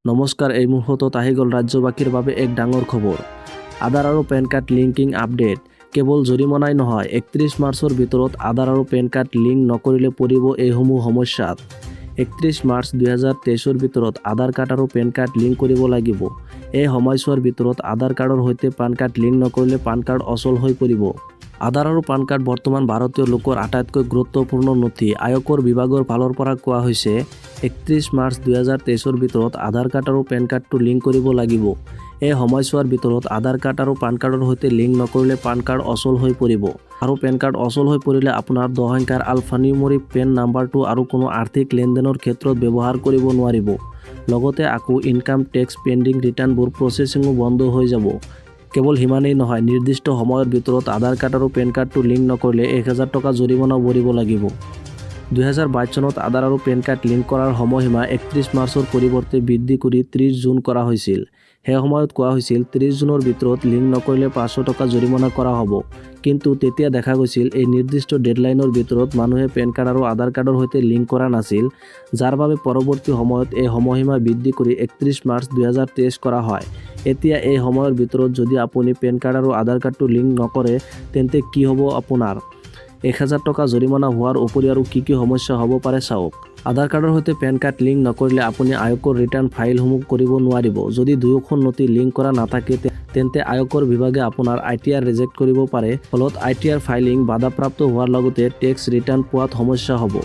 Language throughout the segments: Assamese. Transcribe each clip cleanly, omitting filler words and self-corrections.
নমস্কাৰ, এই মুহূৰ্তত আহি গ'ল ৰাজ্যবাসীৰ বাবে এক ডাঙৰ খবৰ। আধাৰ আৰু পেন কাৰ্ড লিংকিং আপডেট। কেৱল জৰিমনাই নহয়, 31 মাৰ্চৰ ভিতৰত আধাৰ আৰু পেন কাৰ্ড লিংক নকৰিলে পৰিব এইসমূহ সমস্যাত। 31 মাৰ্চ 2023 ভিতৰত আধাৰ কাৰ্ড আৰু পেন কাৰ্ড লিংক কৰিব লাগিব। এই সময়ছোৱাৰ ভিতৰত আধাৰ কাৰ্ডৰ সৈতে পান কাৰ্ড লিংক নকৰিলে পান কাৰ্ড অচল হৈ পৰিব। আধাৰ আৰু পান কাৰ্ড বৰ্তমান ভাৰতীয় লোকৰ আটাইতকৈ গুৰুত্বপূৰ্ণ নথি। আয়কৰ বিভাগৰ ফালৰ পৰা কোৱা হৈছে 31 মাৰ্চ 2023 ভিতৰত আধাৰ কাৰ্ড আৰু পেন কাৰ্ডটো লিংক কৰিব লাগিব। এই সময়ছোৱাৰ ভিতৰত আধাৰ কাৰ্ড আৰু পান কাৰ্ডৰ সৈতে লিংক নকৰিলে পান কাৰ্ড অচল হৈ পৰিব। আৰু পেন কাৰ্ড অচল হৈ পৰিলে আপোনাৰ 10 সংখ্যাৰ আলফানিউমেৰিক পেন নাম্বাৰটো আৰু কোনো আৰ্থিক লেনদেনৰ ক্ষেত্ৰত ব্যৱহাৰ কৰিব নোৱাৰিব। লগতে আকৌ ইনকাম টেক্স পেণ্ডিং ৰিটাৰ্ণবোৰ প্ৰচেছিঙো বন্ধ হৈ যাব। কেৱল সিমানেই নহয়, নিৰ্দিষ্ট সময়ৰ ভিতৰত আধাৰ কাৰ্ড আৰু পেন কাৰ্ডটো লিংক নকৰিলে 1000 টকা জৰিমনা ভৰিব লাগিব। 2022 চনত আধাৰ আৰু পেন কাৰ্ড লিংক কৰাৰ সময়সীমা 31 মাৰ্চৰ পৰিৱৰ্তে বৃদ্ধি কৰি 30 জুন কৰা হৈছিল। সেই সময়ত কোৱা হৈছিল 30 জুনৰ ভিতৰত লিংক নকৰিলে 500 টকা জৰিমনা কৰা হ'ব। কিন্তু তেতিয়া দেখা গৈছিল এই নিৰ্দিষ্ট ডেডলাইনৰ ভিতৰত মানুহে পেন কাৰ্ড আৰু আধাৰ কাৰ্ডৰ সৈতে লিংক কৰা নাছিল, যাৰ বাবে পৰৱৰ্তী সময়ত এই সময়সীমা বৃদ্ধি কৰি 31 মাৰ্চ 2023 কৰা হয়। এতিয়া এই সময়ৰ ভিতৰত যদি আপুনি পেন কাৰ্ড আৰু আধাৰ কাৰ্ডটো লিংক নকৰে, তেন্তে কি হ'ব আপোনাৰ? 1000 টকা জৰিমনা হোৱাৰ উপৰি আৰু কি কি সমস্যা হ'ব পাৰে চাওক। আধাৰ কাৰ্ডৰ সৈতে পেন কাৰ্ড লিংক নকৰিলে আপুনি আয়কৰ ৰিটাৰ্ণ ফাইলসমূহ কৰিব নোৱাৰিব। যদি দুয়োখন নথি লিংক কৰা নাথাকে, তেন্তে আয়কৰ বিভাগে আপোনাৰ ITR ৰিজেক্ট কৰিব পাৰে। ফলত ITR ফাইলিং বাধাপ্ৰাপ্ত হোৱাৰ লগতে টেক্স ৰিটাৰ্ণ পোৱাত সমস্যা হ'ব।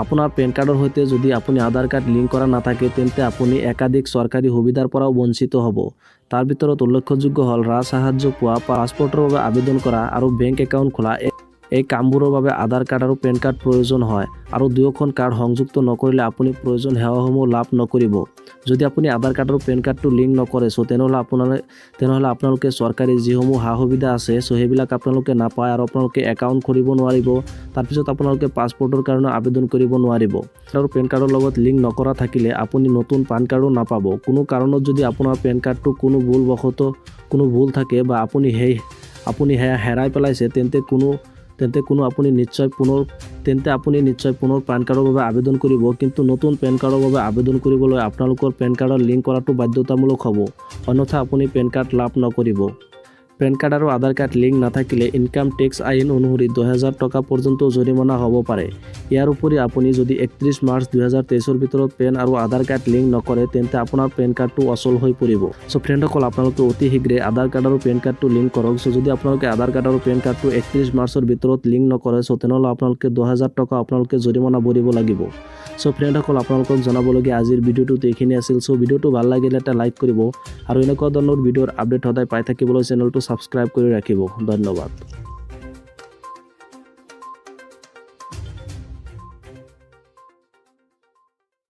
আপোনাৰ পেন কাৰ্ডৰ সৈতে যদি আপুনি আধাৰ কাৰ্ড লিংক কৰা নাথাকে, তেন্তে আপুনি একাধিক চৰকাৰী সুবিধাৰ পৰাও বঞ্চিত হ'ব। তাৰ ভিতৰত উল্লেখযোগ্য হ'ল ৰাজসাহায্য পোৱা, পাছপোৰ্টৰ বাবে আবেদন কৰা আৰু বেংক একাউণ্ট খোলা। এই কামবোৰৰ বাবে আধাৰ কাৰ্ড আৰু পেন কাৰ্ড প্ৰয়োজন হয়, আৰু দুয়োখন কাৰ্ড সংযুক্ত নকৰিলে আপুনি প্ৰয়োজন সেৱাসমূহ লাভ নকৰিব। যদি আপুনি আধাৰ কাৰ্ড আৰু পেন কাৰ্ডটো লিংক নকৰে, তেনেহ'লে আপোনালোকে চৰকাৰী যিসমূহ সা সুবিধা আছে, সেইবিলাক আপোনালোকে নাপায় আৰু আপোনালোকে একাউণ্ট খুলিব নোৱাৰিব। তাৰপিছত আপোনালোকে পাছপোৰ্টৰ কাৰণে আবেদন কৰিব নোৱাৰিব। আৰু পেন কাৰ্ডৰ লগত লিংক নকৰা থাকিলে আপুনি নতুন পান কাৰ্ডো নাপাব। কোনো কাৰণত যদি আপোনাৰ পেন কাৰ্ডটো কোনো ভুল থাকে বা আপুনি সেয়া হেৰাই পেলাইছে, তেন্তে আপুনি নিশ্চয় পুনৰ পান কাৰ্ডৰ বাবে আবেদন কৰিব। কিন্তু নতুন পেন কাৰ্ডৰ বাবে আবেদন কৰিবলৈ আপোনালোকৰ পেন কাৰ্ডৰ লিংক কৰাটো বাধ্যতামূলক হ'ব, অন্যথা আপুনি পেন কাৰ্ড লাভ নকৰিব। পেন কাৰ্ড আৰু আধাৰ কাৰ্ড লিংক নাথাকিলে ইনকাম টেক্স আইন অনুসৰি 2000 টকা পৰ্যন্ত জৰিমনা হ'ব পাৰে। ইয়াৰ উপৰি আপুনি যদি 31 মাৰ্চ 2023 ভিতৰত পেন আৰু আধাৰ কাৰ্ড লিংক নকৰে, তেন্তে আপোনাৰ পেন কাৰ্ডটো অচল হৈ পৰিব। ফ্ৰেণ্ডসকল, আপোনালোকে অতি শীঘ্ৰে আধাৰ কাৰ্ড আৰু পেন কাৰ্ডটো লিংক কৰক। যদি আপোনালোকে আধাৰ কাৰ্ড আৰু পেন কাৰ্ডটো 31 মাৰ্চৰ ভিতৰত লিংক নকৰে, তেনেহ'লে আপোনালোকে 2000 টকা জৰিমনা ভৰিব লাগিব। ফ্ৰেণ্ডসকল, আপোনালোকক জনাবলগীয়া আজিৰ ভিডিঅ'টোত এইখিনি আছিল। ভিডিঅ'টো ভাল লাগিলে এটা লাইক কৰিব আৰু এনেকুৱা ধৰণৰ ভিডিঅ'ৰ আপডেট সদায় পাই থাকিবলৈ চেনেলটো ছাবস্ক্ৰাইব কৰি ৰাখিব। ধন্যবাদ।